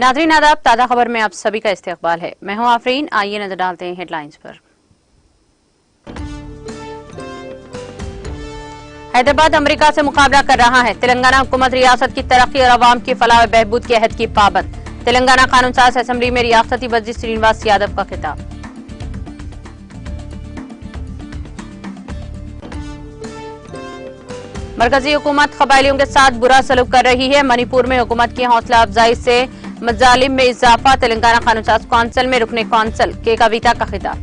नाज़रीन आदाब, ताज़ा खबर में आप सभी का इस्तकबाल है। मैं हूं आफरीन। आइए नजर डालते हैं हेडलाइंस पर। हैदराबाद अमेरिका से मुकाबला कर रहा है। तेलंगाना हुकूमत रियासत की तरक्की और अवाम की फलाह व बहबूद के अहद की पाबंद। तेलंगाना कानून साज असेंबली में रियासती वज़ीर श्रीनिवास यादव का खिताब। मरकजी हुकूमत कबायलियों के साथ बुरा सलूक कर रही है। मणिपुर में हुकूमत की हौसला अफजाई से मजालिम में इजाफा। तेलंगाना कानून साज कौंसिल में रुकने कौंसिल के कविता का खिताब।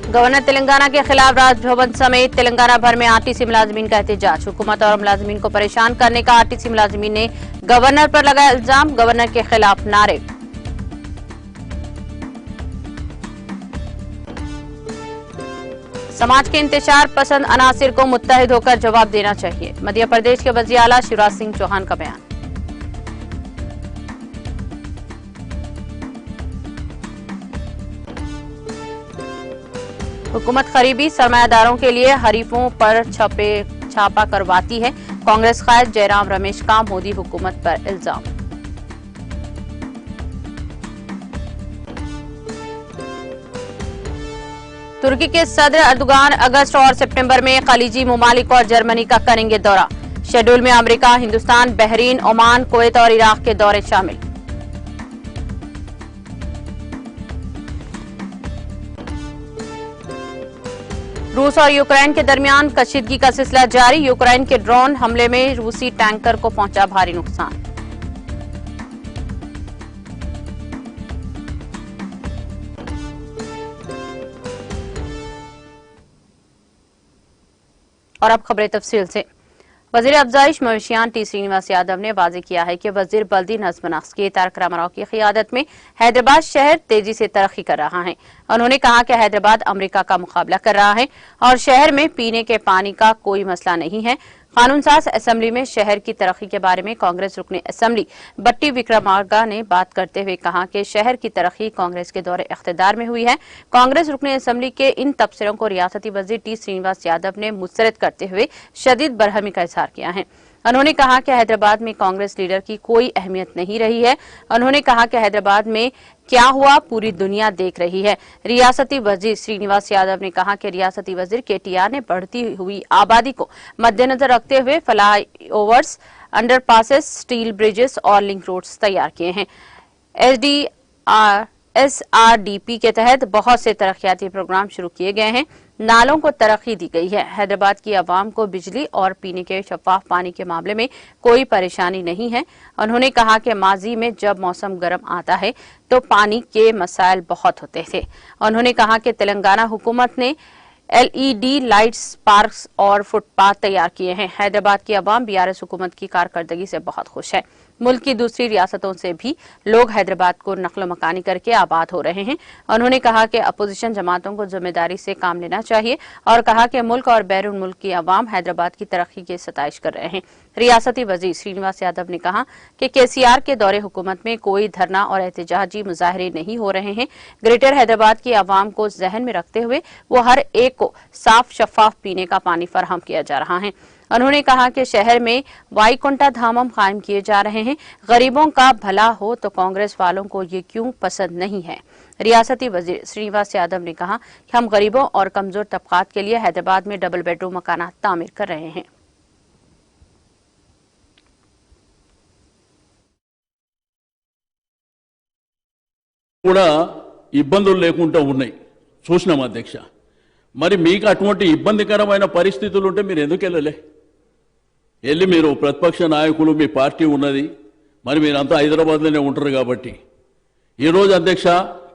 गवर्नर तेलंगाना के खिलाफ राजभवन समेत तेलंगाना भर में आरटीसी मुलाजमीन का एहतजाज। हुकूमत और मुलाजमीन को परेशान करने का आरटीसी मुलाजमीन ने गवर्नर पर लगाया इल्जाम। गवर्नर के खिलाफ नारे। समाज के इंतशार पसंद अनासिर को मुत्तहिद होकर जवाब देना चाहिए। मध्य प्रदेश के वज़ीर आला शिवराज सिंह चौहान का बयान। हुकूमत खरीबी सरमायादारों के लिए हरीफों पर छापा करवाती है। कांग्रेस कायद जयराम रमेश का मोदी हुकूमत पर इल्जाम। तुर्की के सदर अर्दोगान अगस्त और सितंबर में खलीजी मुमालिक और जर्मनी का करेंगे दौरा। शेड्यूल में America, Hindustan, Bahrain, Oman, Kuwait और इराक के दौरे शामिल। रूस और यूक्रेन के दरमियान कशीदगी का सिलसिला जारी। यूक्रेन के ड्रोन हमले में रूसी टैंकर को पहुंचा भारी नुकसान। और अब खबरें तफसील से। वजीर अफजाइश मवेशियान टी श्रीनिवास यादव ने वाज़ेह किया है कि वजीर बल्दी नज़्म नक्श तारक रामाराव की क़ियादत में हैदराबाद शहर तेजी से तरक्की कर रहा है। उन्होंने कहा कि हैदराबाद अमेरिका का मुकाबला कर रहा है और शहर में पीने के पानी का कोई मसला नहीं है। कानून साज असेंबली में शहर की तरक्की के बारे में कांग्रेस रुकने असेंबली बट्टी विक्रमार्का ने बात करते हुए कहा कि शहर की तरक्की कांग्रेस के दौरे इख्तिदार में हुई है। कांग्रेस रुकने असेंबली के इन तबसरों को रियासती वजीर टी श्रीनिवास यादव ने मुस्तरद करते हुए शदीद बरहमी का इजहार किया है। उन्होंने कहा कि हैदराबाद में कांग्रेस लीडर की कोई अहमियत नहीं रही है। उन्होंने कहा कि हैदराबाद में क्या हुआ पूरी दुनिया देख रही है। रियासती वजीर श्रीनिवास यादव ने कहा कि रियासती वजीर केटीआर ने बढ़ती हुई आबादी को मद्देनजर रखते हुए fly overs, underpasses, steel bridges और लिंक रोड्स तैयार किए हैं। SRDP के तहत बहुत से तरक्याती प्रोग्राम शुरू किए गए हैं। नालों को तरक्की दी गई है। हैदराबाद की आवाम को बिजली और पीने के शफाफ पानी के मामले में कोई परेशानी नहीं है। उन्होंने कहा कि माजी में जब मौसम गर्म आता है तो पानी के मसाइल बहुत होते थे। उन्होंने कहा कि तेलंगाना हुकूमत ने LED लाइट्स, पार्क्स और फुटपाथ तैयार किए हैं। हैदराबाद की आवाम BRS हुकूमत की कारकर्दगी से बहुत खुश है। मुल्क की दूसरी रियासतों से भी लोग हैदराबाद को नक्ल मकानी करके आबाद हो रहे हैं। उन्होंने कहा कि अपोजिशन जमातों को जिम्मेदारी से काम लेना चाहिए और कहा कि मुल्क और बैरून मुल्क की आवाम हैदराबाद की तरक्की की सताइश कर रहे हैं। रियासती वजीर श्रीनिवास यादव ने कहा कि KCR के दौरे हुकूमत में कोई धरना और एहतजाजी मुजाहरे नहीं हो रहे हैं। ग्रेटर हैदराबाद की आवाम को जहन में रखते हुए वो हर एक को साफ शफाफ पीने का पानी फराहम किया जा रहा है। उन्होंने कहा कि शहर में वाईकुंठा धामम कायम किए जा रहे हैं। गरीबों का भला हो तो कांग्रेस वालों को ये क्यों पसंद नहीं है। रियासती वजीर श्रीनिवास यादव ने कहा कि हम गरीबों और कमजोर तबकात के लिए हैदराबाद में डबल बेडरूम मकानात तामीर कर रहे हैं। ఇబ్బందులు లేకుండా ఉన్నాయి చూసినాం అధ్యక్ష. మరి మీకు అటువంటి ఇబ్బందికరమైన పరిస్థితులు ఉంటే మీరు ఎందుకు వెళ్ళి మీరు ప్రతిపక్ష నాయకులు, మీ పార్టీ ఉన్నది, మరి మీరంతా హైదరాబాద్లోనే ఉంటారు కాబట్టి ఈరోజు అధ్యక్ష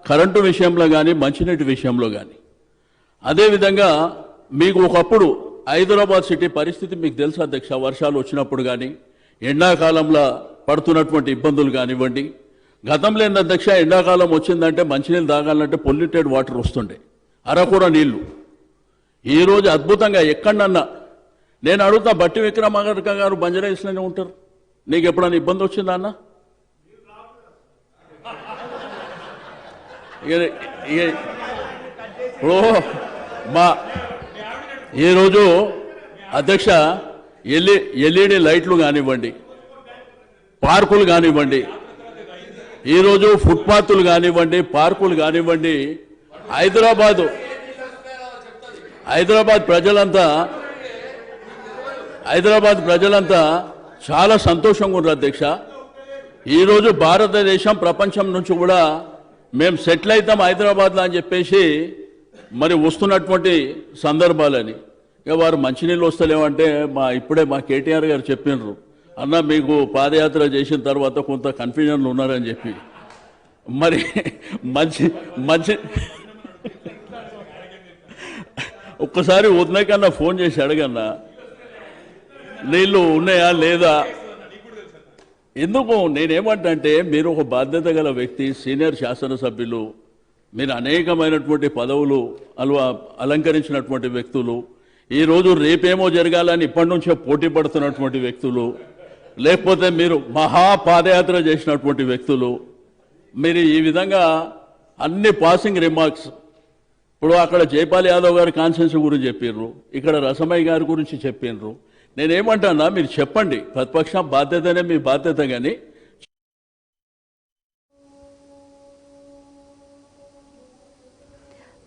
కరెంటు విషయంలో కానీ మంచినీటి విషయంలో కానీ అదేవిధంగా మీకు ఒకప్పుడు హైదరాబాద్ సిటీ పరిస్థితి మీకు తెలుసు అధ్యక్ష. వర్షాలు వచ్చినప్పుడు కానీ ఎండాకాలంలో పడుతున్నటువంటి ఇబ్బందులు కానివ్వండి. గతంలో ఏంది అధ్యక్ష, ఎండాకాలం వచ్చిందంటే మంచినీళ్ళు తాగాలంటే పొల్యూటెడ్ వాటర్ వస్తుండే, అరకూర నీళ్లు. ఈరోజు అద్భుతంగా ఎక్కడన్నా నేను అడుగుతా, బట్టి విక్రమార్క గారు బంజారాహిల్స్లోనే ఉంటారు, నీకు ఎప్పుడైనా ఇబ్బంది వచ్చిందా అన్న? ఇప్పుడు మా ఈరోజు అధ్యక్ష ఎల్ఈడి లైట్లు కానివ్వండి, పార్కులు కానివ్వండి, ఈరోజు ఫుట్పాత్లు కానివ్వండి, పార్కులు కానివ్వండి, హైదరాబాద్ ప్రజలంతా చాలా సంతోషంగా ఉన్నారు అధ్యక్ష. ఈరోజు భారతదేశం ప్రపంచం నుంచి కూడా మేము సెటిల్ అవుతాం హైదరాబాద్లో అని చెప్పేసి మరి వస్తున్నటువంటి సందర్భాలని. ఇక వారు మంచినీళ్ళు వస్తలేమంటే ఇప్పుడే మా కేటీఆర్ గారు చెప్పినారు, అన్న మీకు పాదయాత్ర చేసిన తర్వాత కొంత కన్ఫ్యూజన్లు ఉన్నారని చెప్పి. మరి మంచి ఒక్కసారి ఉదయకన్నా ఫోన్ చేసి అడగన్నా నీళ్ళు ఉన్నాయా లేదా. ఎందుకు నేనేమంటే మీరు ఒక బాధ్యత గల వ్యక్తి, సీనియర్ శాసనసభ్యులు, మీరు అనేకమైనటువంటి పదవులు అలంకరించినటువంటి వ్యక్తులు, ఈరోజు రేపేమో జరగాలని ఇప్పటి నుంచే పోటీ పడుతున్నటువంటి వ్యక్తులు, లేకపోతే మీరు మహాపాదయాత్ర చేసినటువంటి వ్యక్తులు, మీరు ఈ విధంగా అన్ని పాసింగ్ రిమార్క్స్, ఇప్పుడు అక్కడ జైపాల్ యాదవ్ గారి కాన్సెన్స్ గురించి చెప్పిర్రు, ఇక్కడ రసమయ్య గారి గురించి చెప్పిర్రు. నేనేమంటానా మీరు చెప్పండి, ప్రతిపక్షం బాధ్యతనే మీ బాధ్యత. కానీ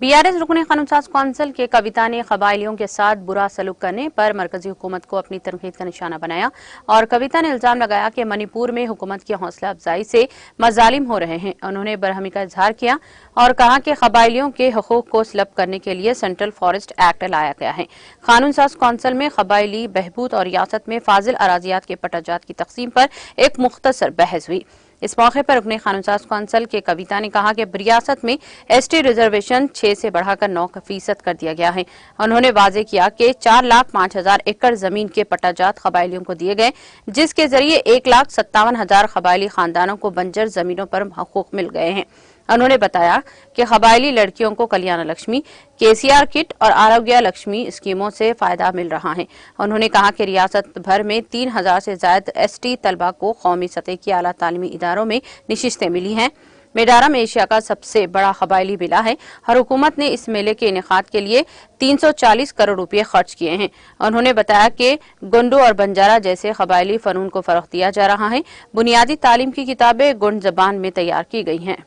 बीआरएस रुकने कानूनसाज कौंसिल के कविता ने कबायलियों के साथ बुरा सलूक करने पर मरकजी हुकूमत को अपनी तनकीद का निशाना बनाया और कविता ने इल्जाम लगाया कि मणिपुर में हुकूमत की हौसला अफजाई से मजालिम हो रहे हैं। उन्होंने बरहमी का इजहार किया और कहा कि कबायलियों के हकूक को स्लब करने के लिए सेंट्रल फॉरेस्ट एक्ट लाया गया है। कानूनसाज कौंसिल में कबायली बहबूद और रियासत में फाजिल अराजियात के पटाजात की तकसीम पर एक मुख्तसर बहस हुई। इस मौके पर रुकने कानूनसाज कौंसिल के कविता ने कहा कि रियासत में एसटी रिजर्वेशन 6 से बढ़ाकर 9% कर दिया गया है। उन्होंने वाजे किया कि 4,05,000 एकड़ जमीन के पट्टाजात कबायलियों को दिए गए, जिसके जरिए 1,57,000 कबायली खानदानों को बंजर जमीनों पर हकूक मिल गए हैं। उन्होंने बताया कि कबायली लड़कियों को कल्याण लक्ष्मी, केसीआर किट और आरोग्य लक्ष्मी स्कीमों से फायदा मिल रहा है। उन्होंने कहा कि रियासत भर में 3,000 से ज्यादा एसटी तलबा को कौमी सतह की आला तालीमी इदारों में नशिस्तें मिली हैं। मेडारम एशिया का सबसे बड़ा कबायली मेला है और हुकूमत ने इस मेले के इनेकाद के लिए 340 करोड़ रुपए खर्च किए हैं। उन्होंने बताया कि गुंडू और बंजारा जैसे कबायली फनून को फरोख्त दिया जा रहा है। बुनियादी तालीम की किताबें गुंड जबान में तैयार की गई हैं।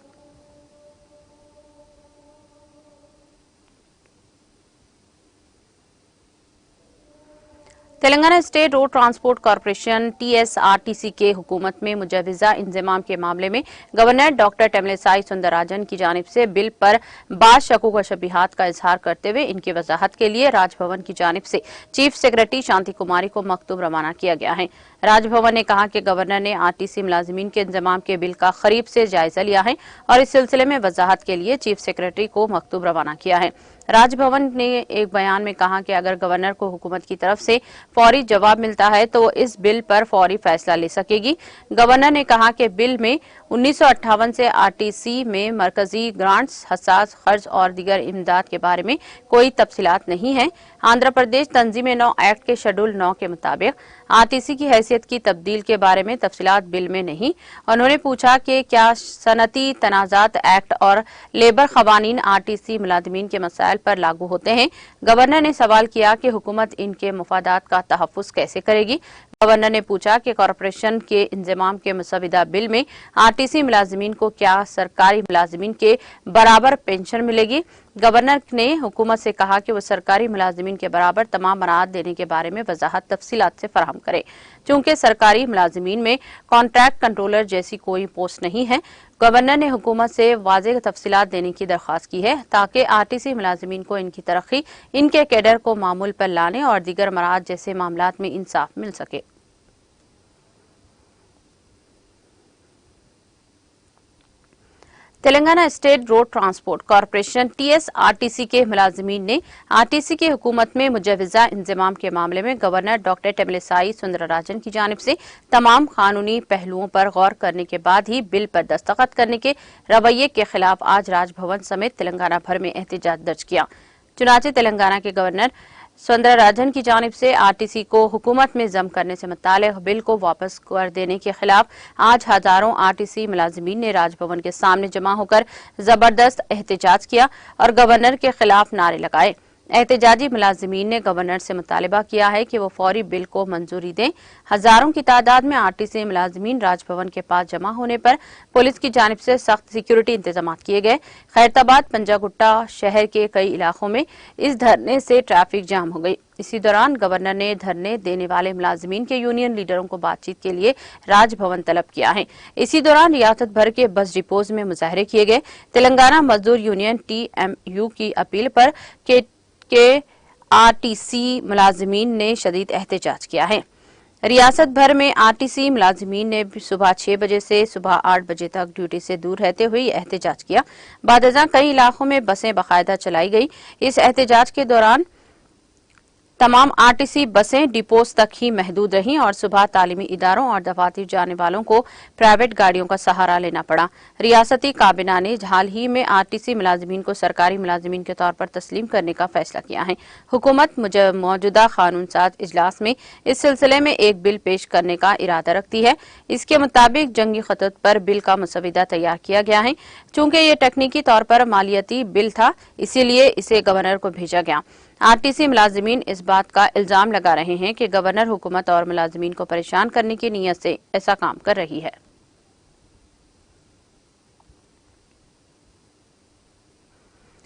Telangana state road transport corporation TSRTC के हुकूमत में मुजवजा इंजमाम के मामले में गवर्नर डॉक्टर तमिलिसाई सुंदरराजन की जानिब से बिल पर बाज शकूक व शबीहात का इजहार करते हुए इनकी वजाहत के लिए राजभवन की जानिब से चीफ सेक्रेटरी शांति कुमारी को मकतूब रवाना किया गया है। राजभवन ने कहा कि गवर्नर ने आरटीसी मुलाजिमीन के इंजमाम के बिल का करीब से जायजा लिया है और इस सिलसिले में वजाहत के लिए चीफ सेक्रेटरी को मकतूब रवाना किया है। राजभवन ने एक बयान में कहा कि अगर गवर्नर को हुकूमत की तरफ से फौरी जवाब मिलता है तो इस बिल पर फौरी फैसला ले सकेगी। गवर्नर ने कहा कि बिल में 1958 से आरटीसी में मरकजी ग्रांट्स, हसास खर्च और दीगर इमदाद के बारे में कोई तफसीलात नहीं है। आंध्र प्रदेश तंजीम 9 एक्ट के शेड्यूल 9 के मुताबिक आरटीसी की हैसियत की तब्दील के बारे में तफसीलात बिल में नहीं। उन्होंने पूछा कि क्या सनती तनाजात एक्ट और लेबर कवानीन आरटीसी मुलाजिमीन के मसाइल पर लागू होते हैं। गवर्नर ने सवाल किया कि हुकूमत इनके मुफादात का तहफ़्फ़ुज़ कैसे करेगी। गवर्नर ने पूछा कि कॉरपोरेशन के इंजमाम के मुसविदा बिल में आरटीसी मुलाजिमीन को क्या सरकारी मुलाजिमीन के बराबर पेंशन मिलेगी। गवर्नर ने हुकूमत से कहा कि वो सरकारी मुलाजिमीन के बराबर तमाम मराहत देने के बारे में वजाहत तफसीलात से फराहम करे। चूंकि सरकारी मुलाजिमीन में कॉन्ट्रैक्ट कंट्रोलर जैसी कोई पोस्ट नहीं है, गवर्नर ने हुकूमत से वाज़ेह तफसीलात देने की दरख्वास्त की है ताकि आरटीसी मुलाजिमीन को इनकी तरक्की, इनके कैडर को मामूल पर लाने और दीगर मराहत जैसे मामलात में इंसाफ मिल सके। Telangana state road transport corporation TSRTC के मुलाजिमीन ने आरटीसी की हुकूमत में मुजवजा इंजमाम के मामले में गवर्नर डॉक्टर तमिलिसाई सुंदरराजन की जानिब से तमाम कानूनी पहलुओं पर गौर करने के बाद ही बिल पर दस्तखत करने के रवैये के खिलाफ आज राजभवन समेत तेलंगाना भर में एहतजाज दर्ज किया। चुनाचे तेलंगाना के गवर्नर सुंदरराजन की जानिब से आरटीसी को हुकूमत में जम करने से मुताल्लिक बिल को वापस कर देने के खिलाफ आज हजारों आरटीसी मुलाजिमीन ने राजभवन के सामने जमा होकर जबरदस्त एहतजाज किया और गवर्नर के खिलाफ नारे लगाए। एहतजाजी मुलाजिमीन ने गवर्नर से मुतालिबा किया है कि वो फौरी बिल को मंजूरी दें। हजारों की तादाद में आरटीसी मुलाजिमीन राजभवन के पास जमा होने पर पुलिस की जानिब से सख्त सिक्योरिटी इंतजाम किए गए। खैरताबाद पंजागुट्टा शहर के कई इलाकों में इस धरने से ट्रैफिक जाम हो गई। इसी दौरान गवर्नर ने धरने देने वाले मुलाजिमीन के यूनियन लीडरों को बातचीत के लिए राजभवन तलब किया है। इसी दौरान रियासत भर के बस डिपोज में मुजाहरे किए गए। तेलंगाना मजदूर यूनियन TMU की अपील पर के आरटीसी मुलाजिमीन ने शदीद एहतजाज किया है। रियासत भर में आरटीसी मुलाजिमीन ने सुबह 6 बजे से सुबह 8 बजे तक ड्यूटी से दूर रहते हुए एहतजाज किया। बादजा कई इलाकों में बसें बाकायदा चलाई गई। इस एहतजाज के दौरान तमाम आरटीसी बसें डिपोज तक ही महदूद रहीं और सुबह तालीमी इदारों और दफातर जाने वालों को प्राइवेट गाड़ियों का सहारा लेना पड़ा। रियासती काबिना ने हाल ही में आरटीसी मुलाजिमीन को सरकारी मुलाजिमीन के तौर पर तस्लीम करने का फैसला किया है। हुकूमत मौजूदा कानून साज इजलास में इस सिलसिले में एक बिल पेश करने का इरादा रखती है। इसके मुताबिक जंगी खतत पर बिल का मसविदा तैयार किया गया है। चूंकि ये तकनीकी तौर पर मालियती बिल था, इसीलिए इसे गवर्नर को भेजा गया। आरटीसी मुलाजिमीन इस बात का इल्जाम लगा रहे हैं कि गवर्नर हुकूमत और मुलाजिमीन को परेशान करने की नीयत से ऐसा काम कर रही है।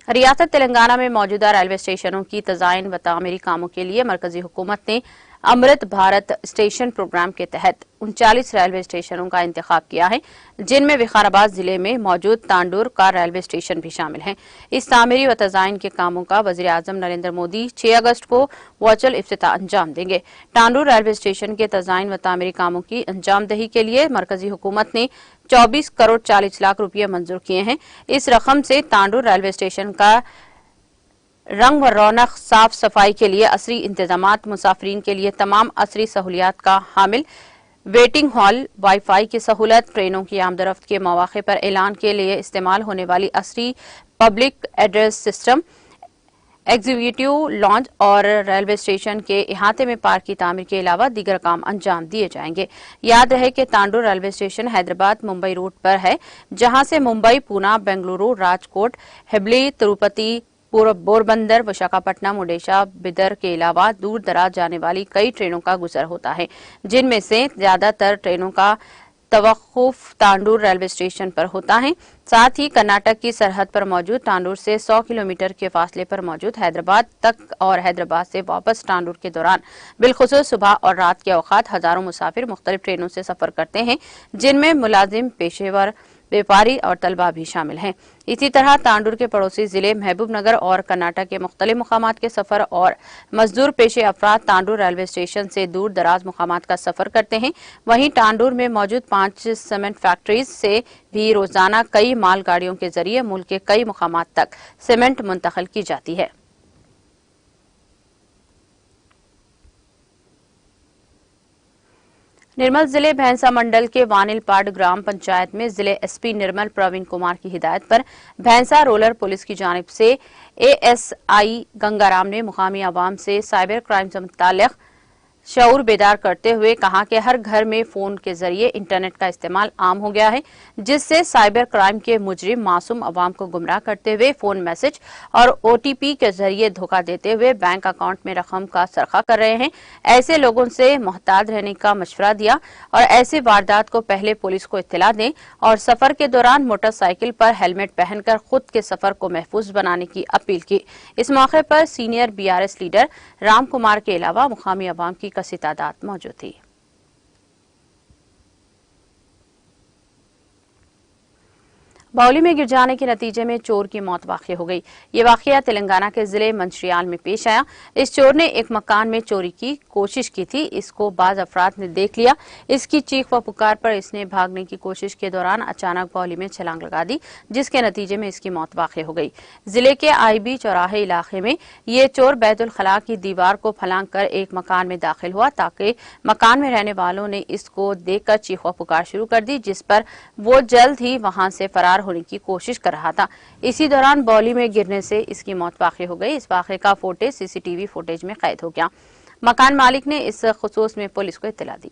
रियासत तेलंगाना में मौजूदा रेलवे स्टेशनों की तजाइन व तामीरी कामों के लिए मरकजी हुकूमत ने अमृत भारत स्टेशन प्रोग्राम के तहत 39 रेलवे स्टेशनों का इंतखाब किया है, जिनमें विकाराबाद जिले में मौजूद तांडूर का रेलवे स्टेशन भी शामिल है। इस तामीरी व तजाइन के कामों का वज़ीर आज़म नरेंद्र मोदी 6 अगस्त को वर्चुअल इफ्तिताह अंजाम देंगे। तांडूर रेलवे स्टेशन के तजाइन व तामीरी कामों की अंजामदही के लिए मरकजी हुकूमत ने 24 करोड़ 40 लाख रुपये मंजूर किए हैं। इस रकम से तांडूर रेलवे स्टेशन का रंग व रौनक, साफ सफाई के लिए असरी इंतजामात, मुसाफरीन के लिए तमाम असरी सहूलियात का हामिल वेटिंग हॉल, वाईफाई की सहूलत, ट्रेनों की आमदरफ्त के मौके पर ऐलान के लिए इस्तेमाल होने वाली असरी public address system, executive lounge और रेलवे स्टेशन के इहाते में पार्क की तामीर के अलावा दीगर काम अंजाम दिए जाएंगे। याद रहे कि Tandur railway station Hyderabad Mumbai route पर है, जहां से मुंबई, पूना, बेंगलुरु, राजकोट, हुबली, तिरुपति, पोरबंदर, विशाखापट्टनम, ओडिशा, बिदर के अलावा दूर दराज जाने वाली कई ट्रेनों का गुजर होता है, जिनमें से ज्यादातर ट्रेनों का तवक्कुफ तांडूर रेलवे स्टेशन पर होता है। साथ ही कर्नाटक की सरहद पर मौजूद तांडूर से 100 किलोमीटर के फासले पर मौजूद हैदराबाद तक और हैदराबाद से वापस तांडूर के दौरान बिलखुसूस सुबह और रात के औकात हजारों मुसाफिर मुख्तलिफ ट्रेनों से सफर करते हैं, जिनमें मुलाजिम, पेशेवर, व्यापारी और तलबा भी शामिल हैं। इसी तरह तांडूर के पड़ोसी जिले महबूबनगर और कर्नाटक के मुख्तलिफ मुकामात के सफर और मजदूर पेशे अफराद तांडूर रेलवे स्टेशन से दूर दराज मुकामात का सफर करते हैं। वहीं तांडूर में मौजूद 5 सीमेंट फैक्ट्रीज से भी रोजाना कई मालगाड़ियों के जरिए मुल्क के कई मुकामात तक सीमेंट मुंतकिल की जाती है। निर्मल जिले भैंसा मंडल के वानिलपाड़ ग्राम पंचायत में जिले एसपी निर्मल प्रवीण कुमार की हिदायत पर भैंसा रोलर पुलिस की जानिब से ASI गंगाराम ने मुकामी आवाम से साइबर क्राइम से मुताल्लिक शऊर बेदार करते हुए कहा कि हर घर में फोन के जरिए इंटरनेट का इस्तेमाल आम हो गया है, जिससे साइबर क्राइम के मुजरिम मासूम अवाम को गुमराह करते हुए फोन मैसेज और OTP के जरिए धोखा देते हुए बैंक अकाउंट में रकम का सरखा कर रहे हैं। ऐसे लोगों से मोहतात रहने का मशवरा दिया और ऐसे वारदात को पहले पुलिस को इत्तला दें और सफर के दौरान मोटरसाइकिल पर हेलमेट पहनकर खुद के सफर को महफूज बनाने की अपील की। इस मौके पर senior BRS leader Ram Kumar के अलावा मुकामी अवाम की कसी तादाद मौजूद थी। बावली में गिर जाने के नतीजे में चोर की मौत वाक़ई हो गई। ये वाक़या तेलंगाना के जिले मंचिरियाल में पेश आया। इस चोर ने एक मकान में चोरी की कोशिश की थी। इसको बाज अफराद ने देख लिया। इसकी चीख व पुकार पर इसने भागने की कोशिश के दौरान अचानक बावली में छलांग लगा दी, जिसके नतीजे में इसकी मौत वाक़ई हो गई। जिले के IB चौराहे इलाके में ये चोर बैतुल खला की दीवार को फलांग कर एक मकान में दाखिल हुआ, ताकि मकान में रहने वालों ने इसको देखकर चीख व पुकार शुरू कर दी, जिस पर वो जल्द ही वहां से फरार होने की कोशिश कर रहा था। इसी दौरान बावली में गिरने से इसकी मौत वाक़ई हो गई। इस वाक़े का फुटेज CCTV फुटेज में कैद हो गया। मकान मालिक ने इस खुसूस में पुलिस को इत्तला दी।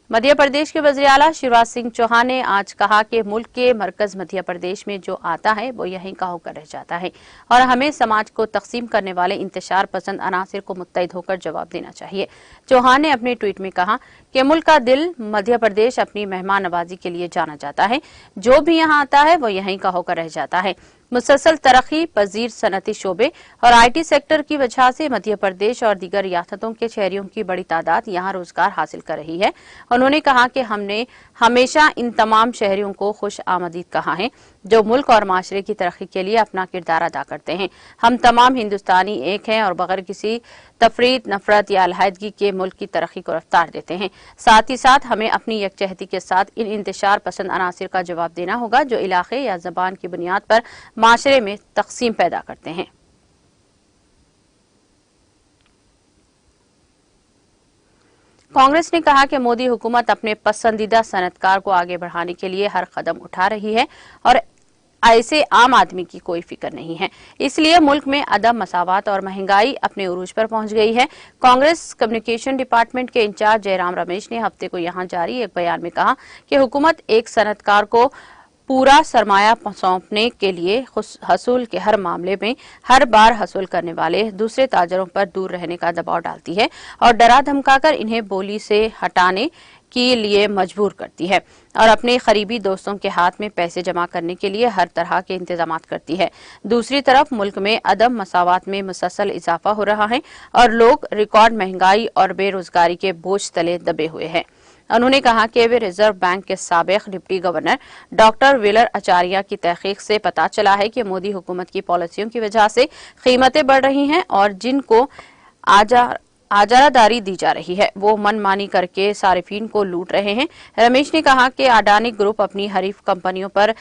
मध्य प्रदेश के वज़ीर आला शिवराज सिंह चौहान ने आज कहा कि मुल्क के मरकज मध्य प्रदेश में जो आता है वो यहीं का होकर रह जाता है और हमें समाज को तकसीम करने वाले इंतशार पसंद अनासिर को मुत्तहिद होकर जवाब देना चाहिए। चौहान ने अपने ट्वीट में कहा कि मुल्क का दिल मध्य प्रदेश अपनी मेहमान नवाजी के लिए जाना जाता है। जो भी यहाँ आता है वो यहीं का होकर रह जाता है। मुसलसल तरक्की पजीर सनती शोबे और IT सेक्टर की वजह से मध्य प्रदेश और दीगर रियासतों के शहरियों की बड़ी तादाद यहाँ रोजगार हासिल कर रही है। उन्होंने कहा कि हमने हमेशा इन तमाम शहरियों को खुश आमदीद कहा है जो मुल्क और माशरे की तरक्की के लिए अपना किरदार अदा करते हैं। हम तमाम हिंदुस्तानी एक हैं और बगैर किसी तफरीद, नफरत या अलहदगी के मुल्क की तरक्की को रफ्तार देते हैं। साथ ही साथ हमें अपनी यकजहती के साथ इन इंतशार पसंद अनासिर का जवाब देना होगा जो इलाके या जबान की बुनियाद पर माशरे में तकसीम पैदा करते हैं। कांग्रेस ने कहा कि मोदी हुकूमत अपने पसंदीदा सनतकार को आगे बढ़ाने के लिए हर कदम उठा रही है और ऐसे आम आदमी की कोई फिक्र नहीं है, इसलिए मुल्क में अदम मसावत और महंगाई अपने उरूज पर पहुंच गई है। कांग्रेस कम्युनिकेशन डिपार्टमेंट के इंचार्ज जयराम रमेश ने हफ्ते को यहां जारी एक बयान में कहा कि हुकूमत एक सनतकार को पूरा सरमाया सौंपने के लिए हसूल के हर मामले में हर बार हसूल करने वाले दूसरे ताजरों पर दूर रहने का दबाव डालती है और डरा धमकाकर इन्हें बोली से हटाने के लिए मजबूर करती है और अपने करीबी दोस्तों के हाथ में पैसे जमा करने के लिए हर तरह के इंतजाम करती है। दूसरी तरफ मुल्क में अदम मसावत में मुसलसल इजाफा हो रहा है और लोग रिकॉर्ड महंगाई और बेरोजगारी के बोझ तले दबे हुए हैं। उन्होंने कहा कि वे रिजर्व बैंक के साबिक डिप्टी गवर्नर डॉक्टर विलर आचार्य की तहकीक से पता चला है कि मोदी हुकूमत की पॉलिसियों की वजह से कीमतें बढ़ रही हैं और जिनको आजारादारी दी जा रही है वो मनमानी करके सारिफीन को लूट रहे हैं। रमेश ने कहा कि अडानी ग्रुप अपनी हरीफ कंपनियों पर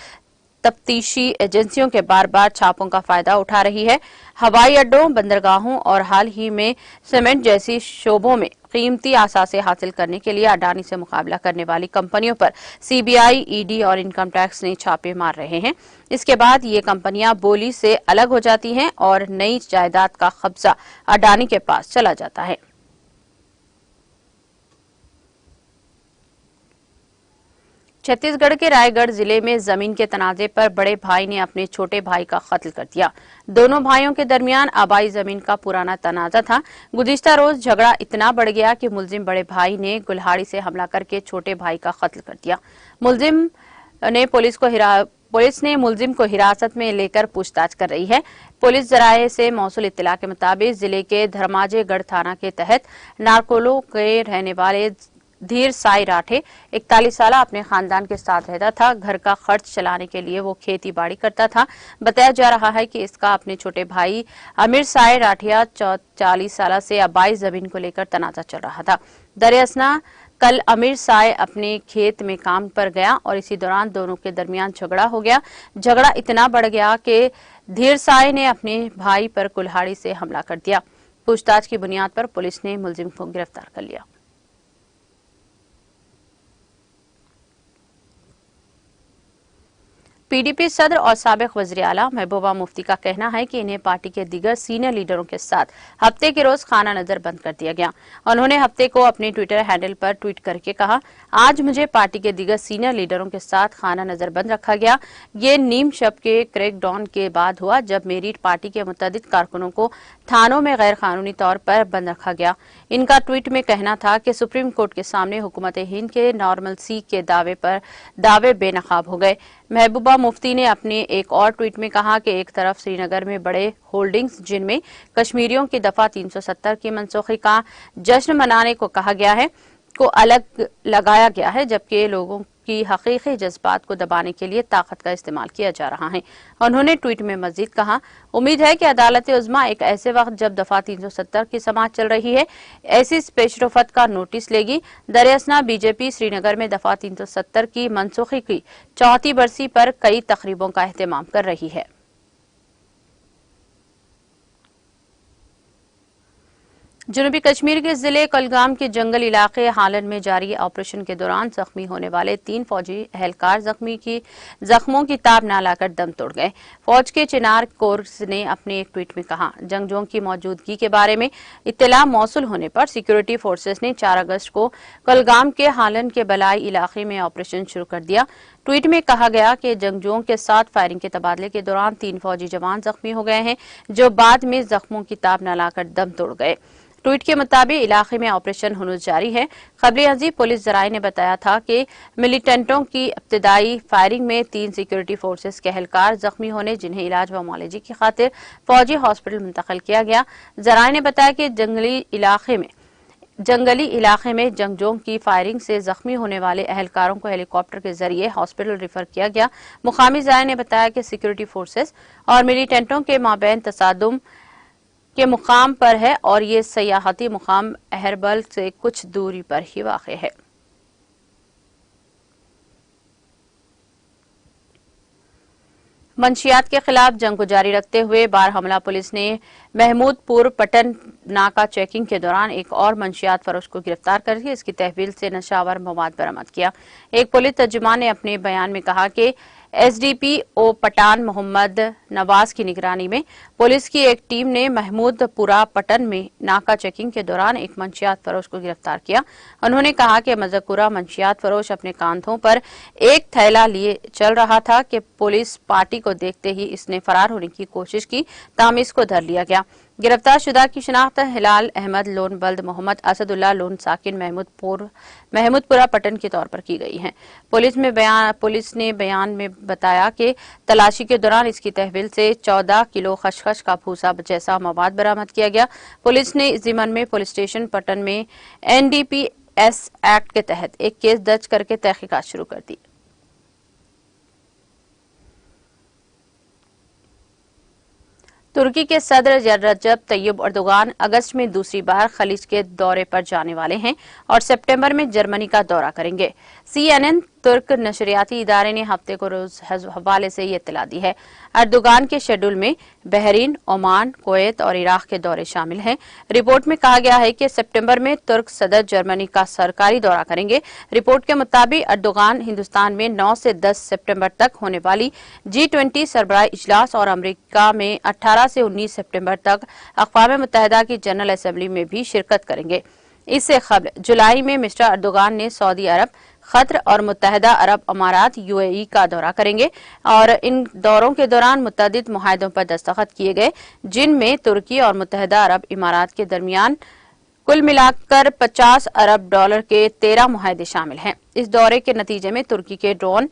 तफ्तीशी एजेंसियों के बार बार छापों का फायदा उठा रही है। हवाई अड्डों, बंदरगाहों और हाल ही में सीमेंट जैसी शोबों में कीमती असासे हासिल करने के लिए अडानी से मुकाबला करने वाली कंपनियों पर CBI, ED और इनकम टैक्स ने छापे मार रहे हैं। इसके बाद ये कंपनियां बोली से अलग हो जाती हैं और नई जायदाद का कब्जा अडानी के पास चला जाता है। छत्तीसगढ़ के रायगढ़ जिले में जमीन के तनाजे पर बड़े भाई ने अपने छोटे भाई का कत्ल कर दिया। दोनों भाइयों के दरमियान आबाई जमीन का पुराना तनाजा था। गुज़िश्ता रोज झगड़ा इतना बढ़ गया कि मुलजिम बड़े भाई ने कुल्हाड़ी से हमला करके छोटे भाई का कत्ल कर दिया। पुलिस ने मुलजिम को हिरासत में लेकर पूछताछ कर रही है। पुलिस जराये से मौसूल इत्तला के मुताबिक जिले के धर्माजेगढ़ थाना के तहत नारकोलो के रहने वाले धीर साई राठे 41 साल अपने खानदान के साथ रहता था। घर का खर्च चलाने के लिए वो खेती बाड़ी करता था। बताया जा रहा है कि इसका अपने छोटे भाई अमीर साई राठिया 40 साल से आबाई जमीन को लेकर तनाजा चल रहा था। दरअसल कल अमीर साय अपने खेत में काम पर गया और इसी दौरान दोनों के दरमियान झगड़ा हो गया। झगड़ा इतना बढ़ गया कि धीर साय ने अपने भाई पर कुल्हाड़ी से हमला कर दिया। पूछताछ की बुनियाद पर पुलिस ने मुलजिम को गिरफ्तार कर लिया। PDP सदर और साबिक वज़ीर आला महबूबा मुफ्ती का कहना है कि इन्हें पार्टी के दीगर सीनियर लीडरों के साथ हफ्ते के रोज खाना नजर बंद कर दिया गया। उन्होंने हफ्ते को अपने ट्विटर हैंडल पर ट्वीट करके कहा, आज मुझे पार्टी के दीगर सीनियर लीडरों के साथ खाना नजर बंद रखा गया। ये नीम शब के क्रैकडाउन के बाद हुआ जब मेरी पार्टी के मुतअद्दिद कारकुनों को थानों में गैर कानूनी तौर पर बंद रखा गया। इनका ट्वीट में कहना था कि सुप्रीम कोर्ट के सामने हुकूमत हिंद के नॉर्मल सी के दावे बेनकाब हो गए। महबूबा मुफ्ती ने अपने एक और ट्वीट में कहा कि एक तरफ श्रीनगर में बड़े होल्डिंग्स जिनमें कश्मीरियों की दफा 370 की मनसूखी का जश्न मनाने को कहा गया है को अलग लगाया गया है, जबकि लोगों की हकीकी जज्बात को दबाने के लिए ताकत का इस्तेमाल किया जा रहा है। उन्होंने ट्वीट में मजीद कहा, उम्मीद है कि अदालत उज़्मा एक ऐसे वक्त जब दफा 370 की समाअत चल रही है ऐसी पेशरफ्त का नोटिस लेगी। दरअसल बीजेपी श्रीनगर में दफा 370 की मनसूखी की 4वीं बरसी पर कई तकरीबों का एहतमाम कर रही है। जनूबी कश्मीर के जिले कुलगाम के जंगल इलाके हालन में जारी ऑपरेशन के दौरान जख्मी होने वाले 3 फौजी एहलकार जख्मों की ताब न लाकर दम तोड़ गए। फौज के चिनार कोर्स ने अपने एक ट्वीट में कहा, जंगजों की मौजूदगी के बारे में इत्तला मौसूल होने पर सिक्योरिटी फोर्सेस ने 4 अगस्त को कुलगाम के हालन के बलाई इलाके में ऑपरेशन शुरू कर दिया। ट्वीट में कहा गया कि जंगजुओं के साथ फायरिंग के तबादले के दौरान 3 फौजी जवान जख्मी हो गए हैं, जो बाद में जख्मों की ताब न लाकर दम तोड़ गए। ट्वीट के मुताबिक इलाके में ऑपरेशन हुनूस जारी है। खबरें अजीब पुलिस जराये ने बताया था कि मिलिटेंटों की इब्तदाई फायरिंग में 3 सिक्योरिटी फोर्सेस के एहलकार जख्मी होने, जिन्हें इलाज व मुआलजे की खातिर फौजी हॉस्पिटल मुंतकिल किया गया। जराये ने बताया कि जंगली इलाके में जंगजों की फायरिंग से जख्मी होने वाले एहलकारों को हेलीकॉप्टर के जरिए हॉस्पिटल रिफर किया गया। मुकामी जराये ने बताया कि सिक्योरिटी फोर्सेस और मिलिटेंटों के माबैन तसादुम के मुकाम पर है और ये सयाहती मुकाम अहरबल से कुछ दूरी पर ही वाक़ है। मंशियात के खिलाफ जंग को जारी रखते हुए बारहमला पुलिस ने महमूदपुर पटन नाका चेकिंग के दौरान एक और मंशियात फरोश को गिरफ्तार करके इसकी तहवील से नशावर मवाद बरामद किया। एक पुलिस तर्जुमान ने अपने बयान में कहा कि एसडीपीओ पठान मोहम्मद नवाज की निगरानी में पुलिस की एक टीम ने महमूदपुरा पटन में नाका चेकिंग के दौरान एक मंशियात फरोश को गिरफ्तार किया। उन्होंने कहा कि मज़कूरा मंशियात फरोश अपने कांधों पर एक थैला लिए चल रहा था कि पुलिस पार्टी को देखते ही इसने फरार होने की कोशिश की, ताहम इसको धर लिया गया। गिरफ्तार शुदा की शिनाख्त हिलाल अहमद लोन बल्द मोहम्मद असदुल्ला लोन साकिन महमूदपुरा पटन के तौर पर की गई है। पुलिस ने बयान में बताया कि तलाशी के दौरान इसकी तहवील से 14 किलो खशखश का भूसा जैसा मवाद बरामद किया गया। पुलिस ने इस जिम्मन में पुलिस स्टेशन पटन में NDPS एक्ट के तहत एक केस दर्ज करके तहकीकात शुरू कर दी। तुर्की के सदर रजब तैयब अर्दोगान अगस्त में दूसरी बार खलीज के दौरे पर जाने वाले हैं और सितंबर में जर्मनी का दौरा करेंगे। CNN तुर्क नशरियाती इदारे ने हफ्ते को रोज हवाले से ये इत्तला दी है। अर्दोगान के शेड्यूल में बहरीन, ओमान, कुवैत और इराक के दौरे शामिल हैं। रिपोर्ट में कहा गया है कि सितंबर में तुर्क सदर जर्मनी का सरकारी दौरा करेंगे। रिपोर्ट के मुताबिक अर्दोगान हिंदुस्तान में 9 से 10 सितंबर तक होने वाली G20 सरबराह इजलास और अमेरिका में 18 से 19 सितंबर तक अक़वाम मुत्तहिदा की जनरल असेंबली में भी शिरकत करेंगे। इससे कबल जुलाई में मिस्टर अर्दोगान ने सऊदी अरब, कतर और मुत्तहिदा अरब अमारात UAE का दौरा करेंगे और इन दौरों के दौरान मुतअद्दिद मुआहदों पर दस्तखत किए गए, जिनमें तुर्की और मुत्तहिदा अरब अमारात के दरमियान कुल मिलाकर $50 अरब के 13 मुआहदे शामिल हैं। इस दौरे के नतीजे में तुर्की के ड्रोन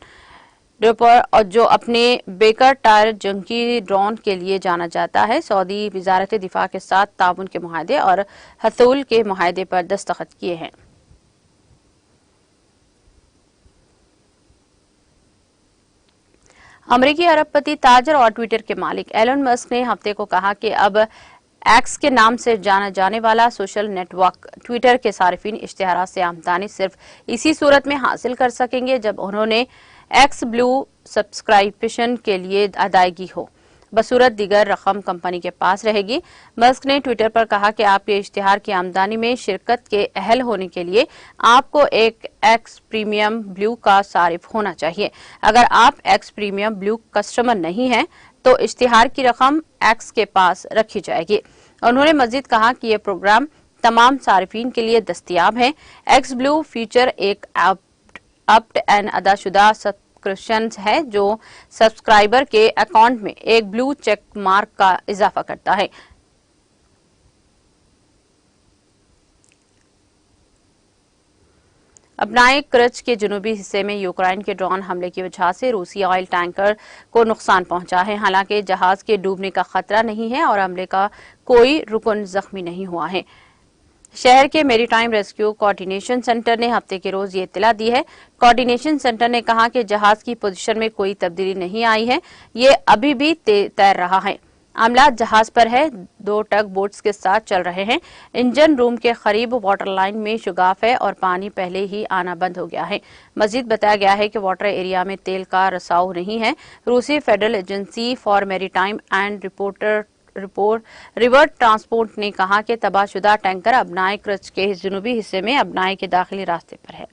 और जो अपने बेकर टायर जंगी ड्रोन के लिए जाना जाता है, सऊदी वजारत दिफा के साथ ताउन के मुआहदे और हसूल के मुआहदे पर दस्तखत किए हैं। अमेरिकी अरबपति ताजर और ट्विटर के मालिक एलन मस्क ने हफ्ते को कहा कि अब एक्स के नाम से जाना जाने वाला सोशल नेटवर्क ट्विटर के सार्फिन इश्तिहारात से आमदनी सिर्फ इसी सूरत में हासिल कर सकेंगे जब उन्होंने एक्स ब्लू सब्सक्रिप्शन के लिए अदायगी हो, बसूरत दीगर रकम कंपनी के पास रहेगी। मस्क ने ट्विटर पर कहा कि आपके इश्तिहार की आमदनी में शिरकत के अहल होने के लिए आपको एक एक्स प्रीमियम ब्लू का सारिफ होना चाहिए। अगर आप एक्स प्रीमियम ब्लू कस्टमर नहीं हैं तो इश्तिहार की रकम एक्स के पास रखी जाएगी। उन्होंने मजीद कहा कि यह प्रोग्राम तमाम सारिफिन के लिए दस्तयाब है। एक्स ब्लू फीचर एक अप्ट एंड अदाशुदा सब्सक्रिप्शन है जो सब्सक्राइबर के अकाउंट में एक ब्लू चेक मार्क का इजाफा करता है। अपनाए करच के जुनूबी हिस्से में यूक्रेन के ड्रोन हमले की वजह से रूसी ऑयल टैंकर को नुकसान पहुंचा है। हालांकि जहाज के डूबने का खतरा नहीं है और हमले का कोई रुकन जख्मी नहीं हुआ है। शहर के मैरीटाइम रेस्क्यू कोऑर्डिनेशन सेंटर ने हफ्ते के रोज ये इत्तला दी है। कोऑर्डिनेशन सेंटर ने कहा कि जहाज की पोजीशन में कोई तब्दीली नहीं आई है, ये अभी भी तैर रहा है। अमला जहाज पर है, 2 टग बोट्स के साथ चल रहे हैं। इंजन रूम के करीब वाटर लाइन में शुगाफ है और पानी पहले ही आना बंद हो गया है। मजीद बताया गया है कि वाटर एरिया में तेल का रसाव नहीं है। रूसी federal agency for maritime and river transport ने कहा कि तबाहशुदा टैंकर अबनाई क्रच के जुनूबी हिस्से में अबनाई के दाखिली रास्ते पर है।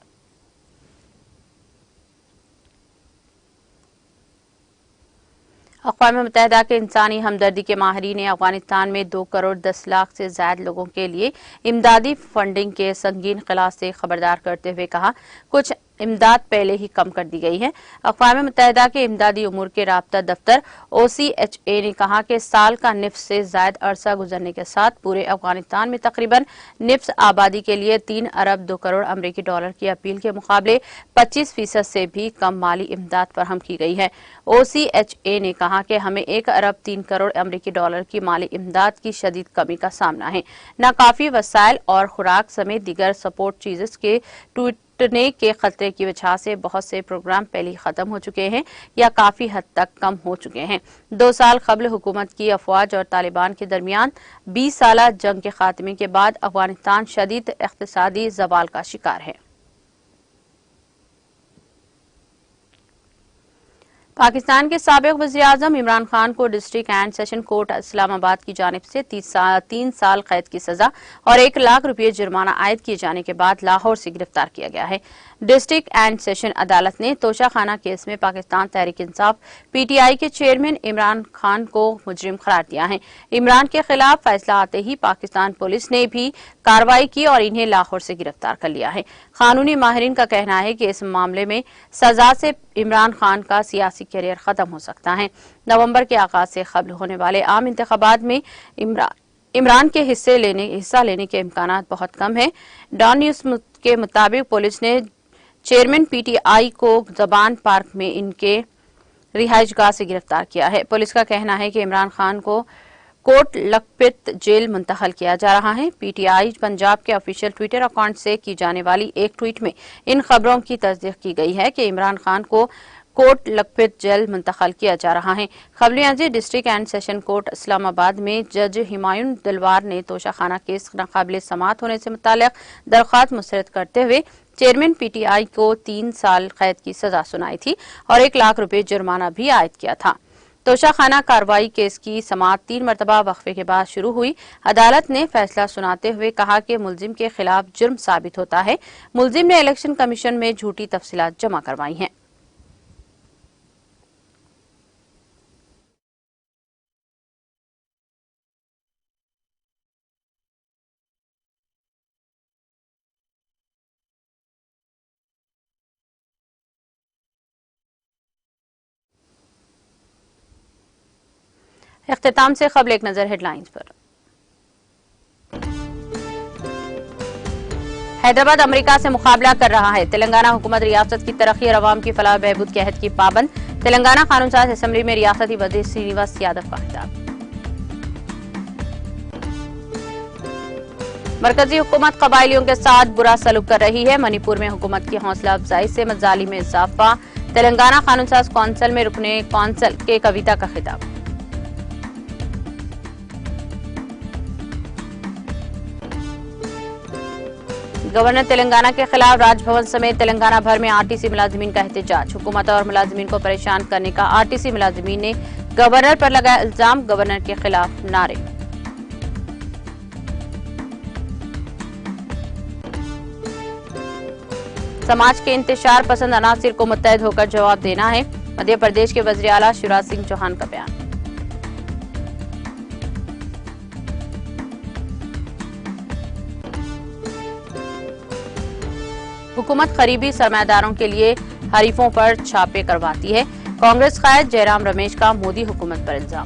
अक़वाम मुत्तहिदा के इंसानी हमदर्दी के माहिरीन ने अफगानिस्तान में 2 करोड़ 10 लाख से ज्यादा लोगों के लिए इमदादी फंडिंग के संगीन खिलाफ से खबरदार करते हुए कहा, कुछ इमदाद पहले ही कम कर दी गई है। अक़वाम मुत्तहिदा के इमदादी उमूर के राब्ता दफ्तर OCHA ने कहा कि साल का निफ्स से जायद अरसा गुजरने के साथ पूरे अफगानिस्तान में तकरीबन निफ्स आबादी के लिए 3 अरब 2 करोड़ अमरीकी डॉलर की अपील के मुकाबले 25% से भी कम माली इमदाद फराहम की गई है। OCHA ने कहा कि हमें 1 अरब 3 करोड़ अमरीकी डॉलर की माली इमदाद की शदीद कमी का सामना है। नाकाफी वसाइल और खुराक समेत दीगर सपोर्ट चीज़ के टूटने के खतरे की वजह से बहुत से प्रोग्राम पहले ही खत्म हो चुके हैं या काफी हद तक कम हो चुके हैं। 2 साल कबल हुकूमत की अफवाज और तालिबान के दरमियान 20 साला जंग के खात्मे के बाद अफगानिस्तान शदीद इक़्तिसादी ज़वाल का शिकार है। पाकिस्तान के साबिक़ वज़ीर-ए-आज़म इमरान खान को district and session court Islamabad की जानिब से 3 साल कैद की सजा और 1 लाख रुपये जुर्माना आयद किए जाने के बाद लाहौर से गिरफ्तार किया गया है। डिस्ट्रिक्ट एंड सेशन अदालत ने तोशाखाना केस में पाकिस्तान तहरीक इंसाफ PTI के चेयरमैन इमरान खान को मुजरिम करार दिया है। इमरान के खिलाफ फैसला आते ही पाकिस्तान पुलिस ने भी कार्रवाई की और इन्हें लाहौर से गिरफ्तार कर लिया है। कानूनी माहिरीन का कहना है कि इस मामले में सजा से इमरान खान का सियासी करियर खत्म हो सकता है। नवंबर के आगाज से कबल होने वाले आम इंतखाबात में इमरान के हिस्सा लेने के इम्कानात बहुत कम है। डॉन न्यूज के मुताबिक पुलिस ने चेयरमैन PTI को जबान पार्क में इनके रिहाइशगाह से गिरफ्तार किया है। पुलिस का कहना है कि इमरान खान को कोट लखपत जेल मुंतकिल किया जा रहा है। PTI पंजाब के ऑफिशियल ट्विटर अकाउंट से की जाने वाली एक ट्वीट में इन खबरों की तस्दीक की गई है कि इमरान खान को कोट लखपत जेल मुंतकिल किया जा रहा है। खबरें district and session court Islamabad में जज हिमायून दिलवार ने तोशाखाना केस नाकाबिल समाअत होने से मुताल्लिक दरख्वास्त मुस्तरद करते हुए चेयरमैन PTI को 3 साल कैद की सजा सुनाई थी और 1 लाख रुपये जुर्माना भी आयद किया था। तोशाखाना कार्रवाई केस की समाअत 3 मरतबा वक्फे के बाद शुरू हुई। अदालत ने फैसला सुनाते हुए कहा कि मुलजिम के खिलाफ जुर्म साबित होता है। मुलजिम ने इलेक्शन कमीशन में झूठी तफसीलात जमा करवाई हैं। इख्तिताम से कबल एक नजर हेडलाइंस पर। हैदराबाद अमेरिका से मुकाबला कर रहा है। तेलंगाना हुकूमत रियासत की तरक्की और अवाम की फलाह बहबूद के अहद की पाबंद। तेलंगाना कानून साज असेंबली में रियासती वजीर श्रीनिवास यादव का खिताब। मरकजी हुकूमत कबायलियों के साथ बुरा सलूक कर रही है। मणिपुर में हुकूमत की हौसला अफजाई से मजाली में इजाफा। तेलंगाना कानून साज कौंसिल में रुकने कौंसिल के कविता का खिताब। गवर्नर तेलंगाना के खिलाफ राजभवन समेत तेलंगाना भर में RTC मुलाजिमीन का एहतजाज। हुकूमत और मुलाजिमीन को परेशान करने का RTC मुलाजिमीन ने गवर्नर पर लगाया इल्जाम। गवर्नर के खिलाफ नारे। समाज के इंतशार पसंद अनासिर को मुत्तहद होकर जवाब देना है। मध्य प्रदेश के वज़ीर आला शिवराज सिंह चौहान का बयान। हुकूमत करीबी सरमायादारों के लिए हरीफों पर छापे करवाती है। कांग्रेस कायद जयराम रमेश का मोदी हुकूमत पर इल्जाम।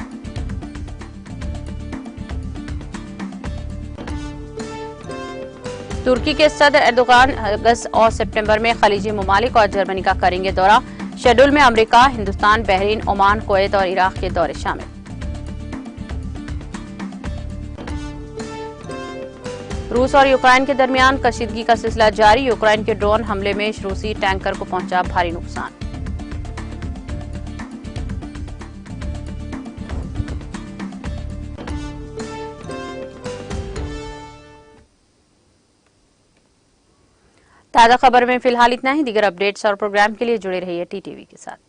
तुर्की के सदर एर्दोगान अगस्त और सितंबर में खलीजी ममालिक और जर्मनी का करेंगे दौरा। शेड्यूल में America, Hindustan, Bahrain, Oman, Kuwait और इराक के दौरे शामिल। रूस और यूक्रेन के दरमियान कशीदगी का सिलसिला जारी। यूक्रेन के ड्रोन हमले में रूसी टैंकर को पहुंचा भारी नुकसान। ताज़ा खबर में फिलहाल इतना ही। दीगर अपडेट्स और प्रोग्राम के लिए जुड़े रहिए TTV के साथ।